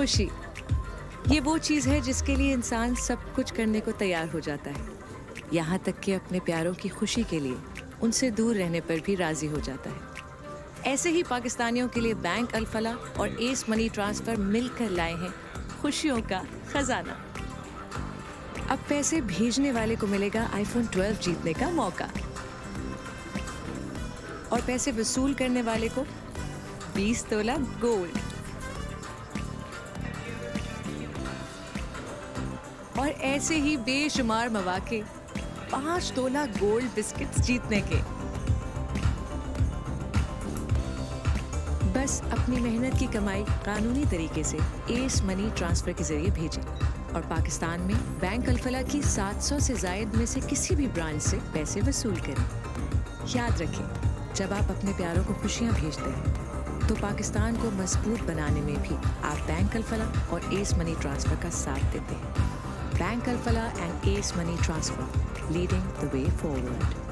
खुशी ये वो चीज़ है जिसके लिए इंसान सब कुछ करने को तैयार हो जाता है, यहाँ तक कि अपने प्यारों की खुशी के लिए उनसे दूर रहने पर भी राजी हो जाता है। ऐसे ही पाकिस्तानियों के लिए बैंक अल-फलाह और एस मनी ट्रांसफर मिलकर लाए हैं खुशियों का खजाना। अब पैसे भेजने वाले को मिलेगा आईफोन 12 जीतने का मौका और पैसे वसूल करने वाले को 20 तोला गोल्ड। और ऐसे ही बेशुमार मौके 5 तोला गोल्ड बिस्किट्स जीतने के। बस अपनी मेहनत की कमाई कानूनी तरीके से एस मनी ट्रांसफर के जरिए भेजें और पाकिस्तान में बैंक अल-फलाह की 700 से जायद में से किसी भी ब्रांच से पैसे वसूल करें। याद रखें, जब आप अपने प्यारों को खुशियां भेजते हैं तो पाकिस्तान को मजबूत बनाने में भी आप बैंक अल-फलाह और एस मनी ट्रांसफर का साथ देते हैं। Bank Alfalah and S money transfer, leading the way forward.